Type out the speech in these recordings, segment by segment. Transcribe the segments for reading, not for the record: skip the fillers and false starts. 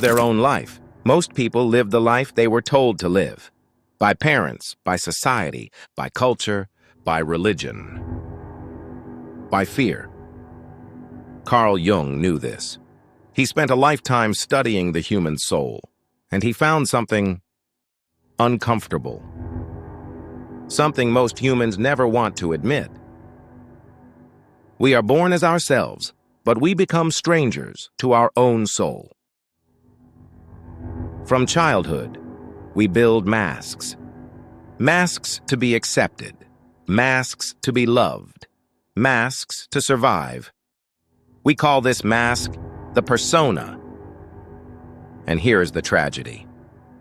their own life. Most people live the life they were told to live. By parents, by society, by culture, by religion, by fear. Carl Jung knew this. He spent a lifetime studying the human soul, and he found something uncomfortable. Something most humans never want to admit. We are born as ourselves, but we become strangers to our own soul. From childhood, we build masks. Masks to be accepted. Masks to be loved. Masks to survive. We call this mask the persona. And here's the tragedy.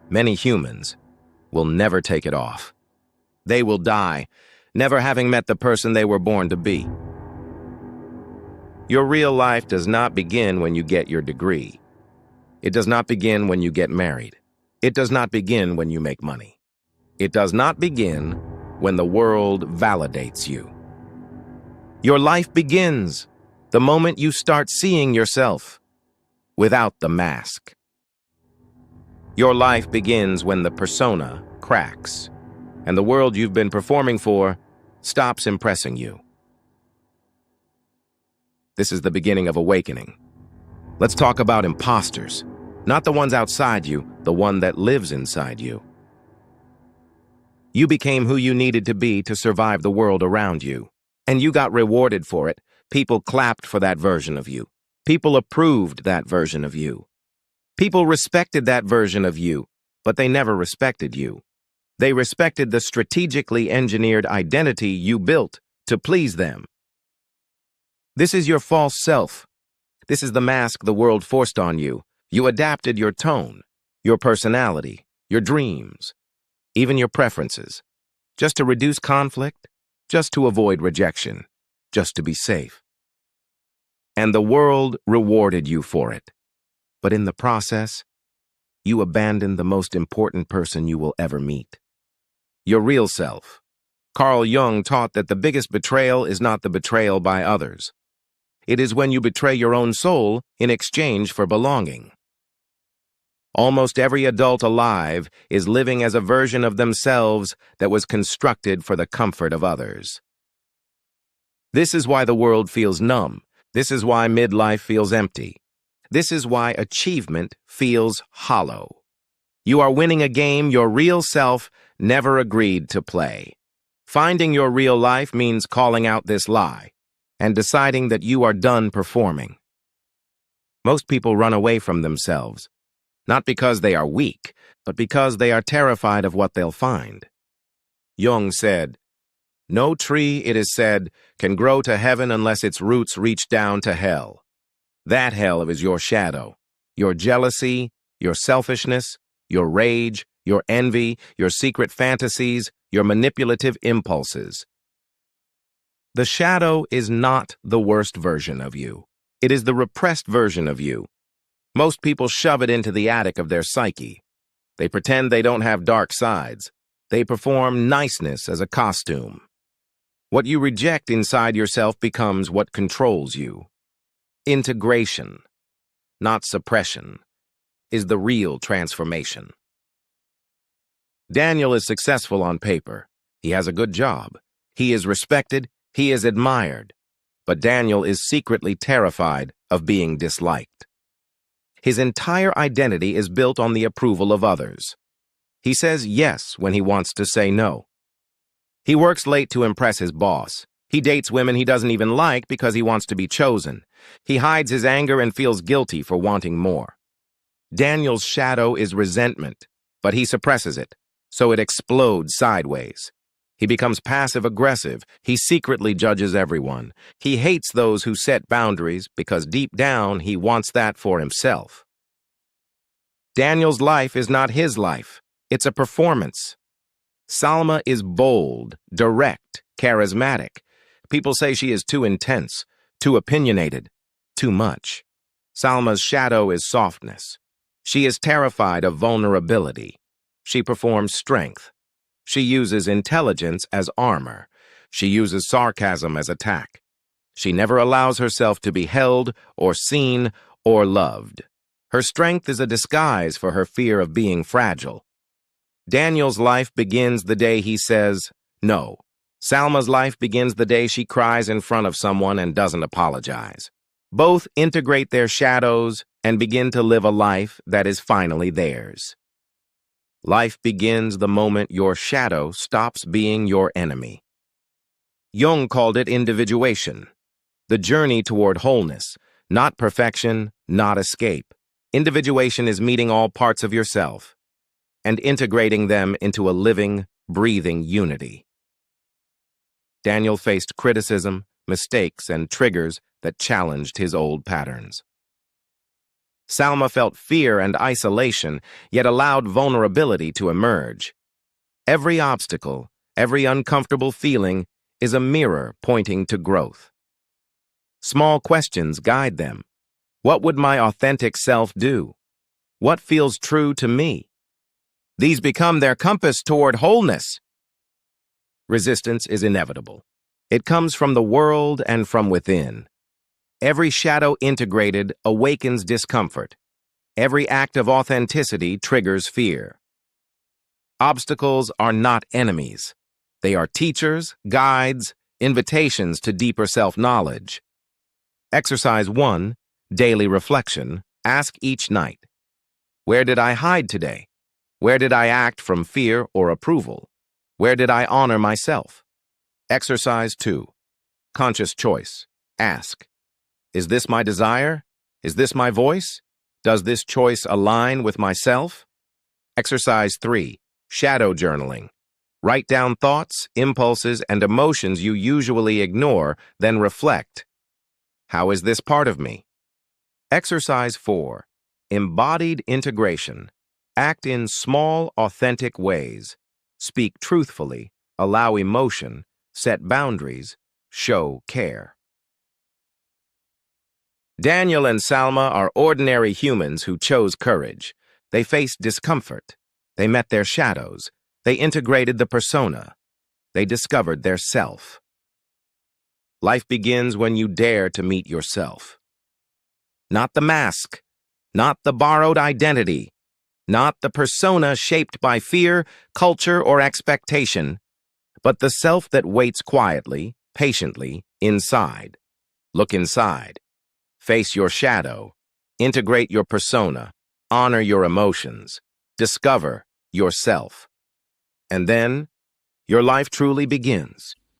Many humans will never take it off. They will die, never having met the person they were born to be. Your real life does not begin when you get your degree. It does not begin when you get married. It does not begin when you make money. It does not begin when the world validates you. Your life begins the moment you start seeing yourself without the mask. Your life begins when the persona cracks, and the world you've been performing for stops impressing you. This is the beginning of awakening. Let's talk about imposters. Not the ones outside you, the one that lives inside you. You became who you needed to be to survive the world around you. And you got rewarded for it. People clapped for that version of you. People approved that version of you. People respected that version of you, but they never respected you. They respected the strategically engineered identity you built to please them. This is your false self. This is the mask the world forced on you. You adapted your tone, your personality, your dreams, even your preferences, just to reduce conflict, just to avoid rejection, just to be safe. And the world rewarded you for it. But in the process, you abandoned the most important person you will ever meet. Your real self. Carl Jung taught that the biggest betrayal is not the betrayal by others. It is when you betray your own soul in exchange for belonging. Almost every adult alive is living as a version of themselves that was constructed for the comfort of others. This is why the world feels numb. This is why midlife feels empty. This is why achievement feels hollow. You are winning a game your real self never agreed to play. Finding your real life means calling out this lie and deciding that you are done performing. Most people run away from themselves, not because they are weak, but because they are terrified of what they'll find. Jung said, "No tree, it is said, can grow to heaven unless its roots reach down to hell. That hell is your shadow, your jealousy, your selfishness, your rage, your envy, your secret fantasies, your manipulative impulses. The shadow is not the worst version of you. It is the repressed version of you. Most people shove it into the attic of their psyche. They pretend they don't have dark sides. They perform niceness as a costume. What you reject inside yourself becomes what controls you. Integration, not suppression, is the real transformation." Daniel is successful on paper. He has a good job. He is respected. He is admired. But Daniel is secretly terrified of being disliked. His entire identity is built on the approval of others. He says yes when he wants to say no. He works late to impress his boss. He dates women he doesn't even like because he wants to be chosen. He hides his anger and feels guilty for wanting more. Daniel's shadow is resentment, but he suppresses it, so it explodes sideways. He becomes passive-aggressive. He secretly judges everyone. He hates those who set boundaries because deep down he wants that for himself. Daniel's life is not his life. It's a performance. Salma is bold, direct, charismatic. People say she is too intense, too opinionated, too much. Salma's shadow is softness. She is terrified of vulnerability. She performs strength. She uses intelligence as armor. She uses sarcasm as attack. She never allows herself to be held or seen or loved. Her strength is a disguise for her fear of being fragile. Daniel's life begins the day he says no. Salma's life begins the day she cries in front of someone and doesn't apologize. Both integrate their shadows and begin to live a life that is finally theirs. Life begins the moment your shadow stops being your enemy. Jung called it individuation, the journey toward wholeness, not perfection, not escape. Individuation is meeting all parts of yourself and integrating them into a living, breathing unity. Daniel faced criticism, mistakes, and triggers that challenged his old patterns. Salma felt fear and isolation, yet allowed vulnerability to emerge. Every obstacle, every uncomfortable feeling is a mirror pointing to growth. Small questions guide them. What would my authentic self do? What feels true to me? These become their compass toward wholeness. Resistance is inevitable. It comes from the world and from within. Every shadow integrated awakens discomfort. Every act of authenticity triggers fear. Obstacles are not enemies. They are teachers, guides, invitations to deeper self-knowledge. Exercise 1, daily reflection. Ask each night, where did I hide today? Where did I act from fear or approval? Where did I honor myself? Exercise 2, conscious choice. Ask, is this my desire? Is this my voice? Does this choice align with myself? Exercise 3, shadow journaling. Write down thoughts, impulses, and emotions you usually ignore, then reflect. How is this part of me? Exercise 4, embodied integration. Act in small, authentic ways. Speak truthfully, allow emotion, set boundaries, show care. Daniel and Salma are ordinary humans who chose courage. They faced discomfort. They met their shadows. They integrated the persona. They discovered their self. Life begins when you dare to meet yourself. Not the mask, not the borrowed identity, not the persona shaped by fear, culture, or expectation, but the self that waits quietly, patiently, inside. Look inside. Face your shadow. Integrate your persona. Honor your emotions. Discover yourself. And then, your life truly begins.